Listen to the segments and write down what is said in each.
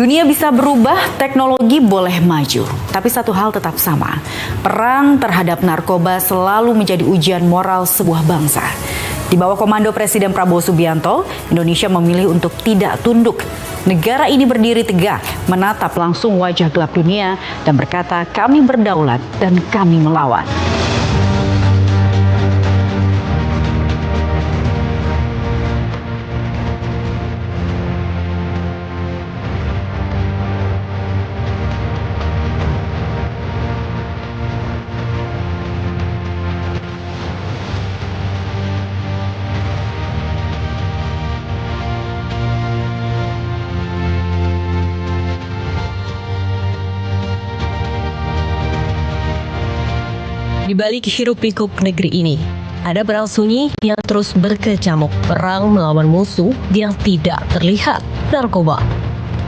Dunia bisa berubah, teknologi boleh maju, tapi satu hal tetap sama. Perang terhadap narkoba selalu menjadi ujian moral sebuah bangsa. Di bawah komando Presiden Prabowo Subianto, Indonesia memilih untuk tidak tunduk. Negara ini berdiri tegak, menatap langsung wajah gelap dunia dan berkata, kami berdaulat dan kami melawan. Di balik hiruk-pikuk negeri ini, ada perang sunyi yang terus berkecamuk, perang melawan musuh yang tidak terlihat, narkoba.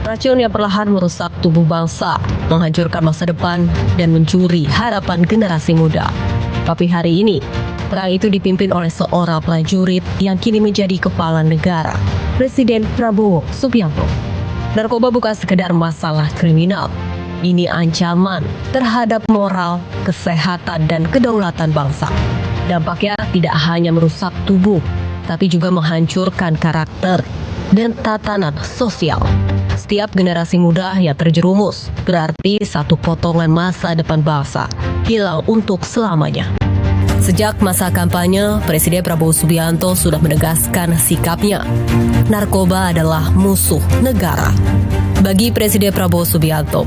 Racun yang perlahan merusak tubuh bangsa, menghancurkan masa depan, dan mencuri harapan generasi muda. Tapi hari ini, perang itu dipimpin oleh seorang prajurit yang kini menjadi kepala negara, Presiden Prabowo Subianto. Narkoba bukan sekedar masalah kriminal. Ini ancaman terhadap moral, kesehatan, dan kedaulatan bangsa. Dampaknya tidak hanya merusak tubuh, tapi juga menghancurkan karakter dan tatanan sosial. Setiap generasi muda yang terjerumus berarti satu potongan masa depan bangsa hilang untuk selamanya. Sejak masa kampanye, Presiden Prabowo Subianto sudah menegaskan sikapnya. Narkoba adalah musuh negara. Bagi Presiden Prabowo Subianto,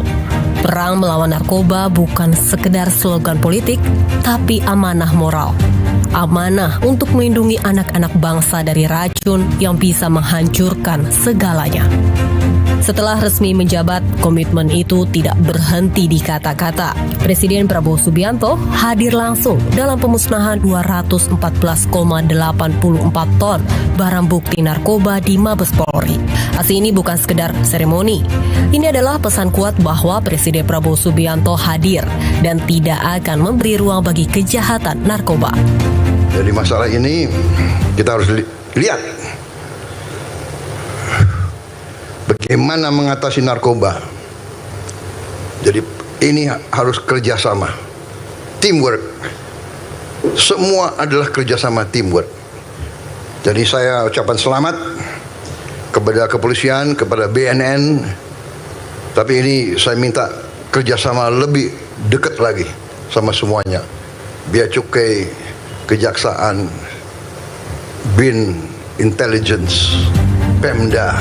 perang melawan narkoba bukan sekedar slogan politik, tapi amanah moral. Amanah untuk melindungi anak-anak bangsa dari racun yang bisa menghancurkan segalanya. Setelah resmi menjabat, komitmen itu tidak berhenti di kata-kata. Presiden Prabowo Subianto hadir langsung dalam pemusnahan 214,84 ton barang bukti narkoba di Mabes Polri. Aksi ini bukan sekedar seremoni. Ini adalah pesan kuat bahwa Presiden Prabowo Subianto hadir dan tidak akan memberi ruang bagi kejahatan narkoba. Jadi masalah ini kita harus lihat bagaimana mengatasi narkoba. Jadi ini harus kerjasama, teamwork. Semua adalah kerjasama, teamwork. Jadi saya ucapkan selamat kepada kepolisian, kepada BNN. Tapi ini saya minta kerjasama lebih dekat lagi sama semuanya. Bea Cukai, Kejaksaan, BIN, Intelligence, Pemda.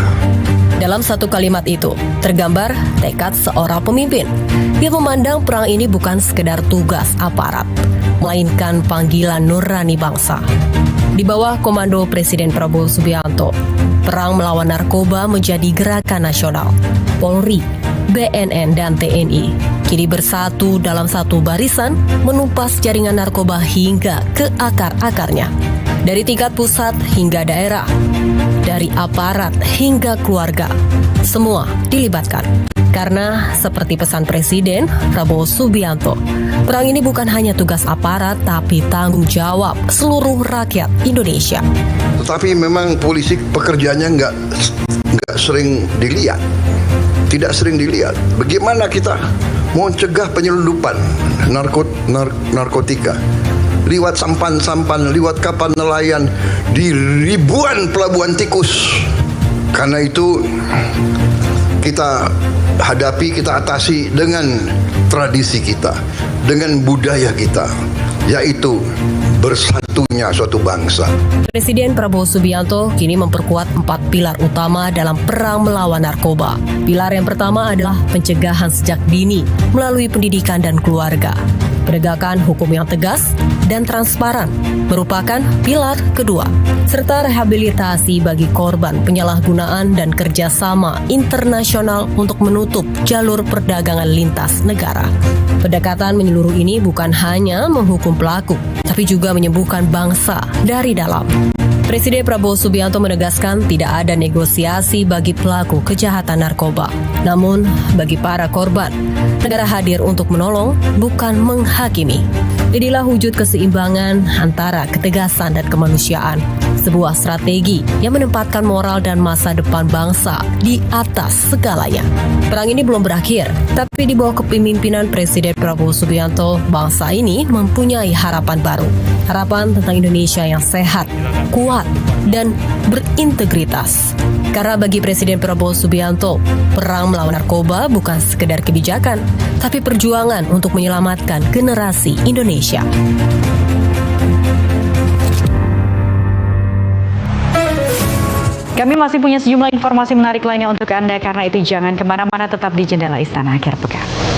Dalam satu kalimat itu, tergambar tekad seorang pemimpin. Dia memandang perang ini bukan sekedar tugas aparat, melainkan panggilan nurani bangsa. Di bawah komando Presiden Prabowo Subianto, perang melawan narkoba menjadi gerakan nasional. Polri, BNN, dan TNI kini bersatu dalam satu barisan menumpas jaringan narkoba hingga ke akar-akarnya. Dari tingkat pusat hingga daerah, dari aparat hingga keluarga, semua dilibatkan. Karena seperti pesan Presiden Prabowo Subianto, perang ini bukan hanya tugas aparat, tapi tanggung jawab seluruh rakyat Indonesia. Tetapi memang polisi pekerjaannya nggak sering dilihat, tidak sering dilihat. Bagaimana kita mau cegah penyelundupan narkotika lewat sampan-sampan, lewat kapal nelayan di ribuan pelabuhan tikus. Karena itu kita hadapi, kita atasi dengan tradisi kita, dengan budaya kita, yaitu bersatunya suatu bangsa. Presiden Prabowo Subianto kini memperkuat 4 pilar utama dalam perang melawan narkoba. Pilar yang pertama adalah pencegahan sejak dini melalui pendidikan dan keluarga. Penegakan hukum yang tegas dan transparan merupakan pilar kedua, serta rehabilitasi bagi korban penyalahgunaan dan kerjasama internasional untuk menutup jalur perdagangan lintas negara. Pendekatan menyeluruh ini bukan hanya menghukum pelaku, tapi juga menyembuhkan bangsa dari dalam. Presiden Prabowo Subianto menegaskan tidak ada negosiasi bagi pelaku kejahatan narkoba. Namun, bagi para korban, Negara hadir untuk menolong, bukan menghakimi. Inilah wujud keseimbangan antara ketegasan dan kemanusiaan. Sebuah strategi yang menempatkan moral dan masa depan bangsa di atas segalanya. Perang ini belum berakhir, tapi di bawah kepemimpinan Presiden Prabowo Subianto, bangsa ini mempunyai harapan baru. Harapan tentang Indonesia yang sehat, kuat, dan berintegritas. Karena bagi Presiden Prabowo Subianto, perang melawan narkoba bukan sekedar kebijakan, tapi perjuangan untuk menyelamatkan generasi Indonesia. Kami masih punya sejumlah informasi menarik lainnya untuk Anda, karena itu jangan kemana-mana, tetap di Jendela Istana Akhir Pekan.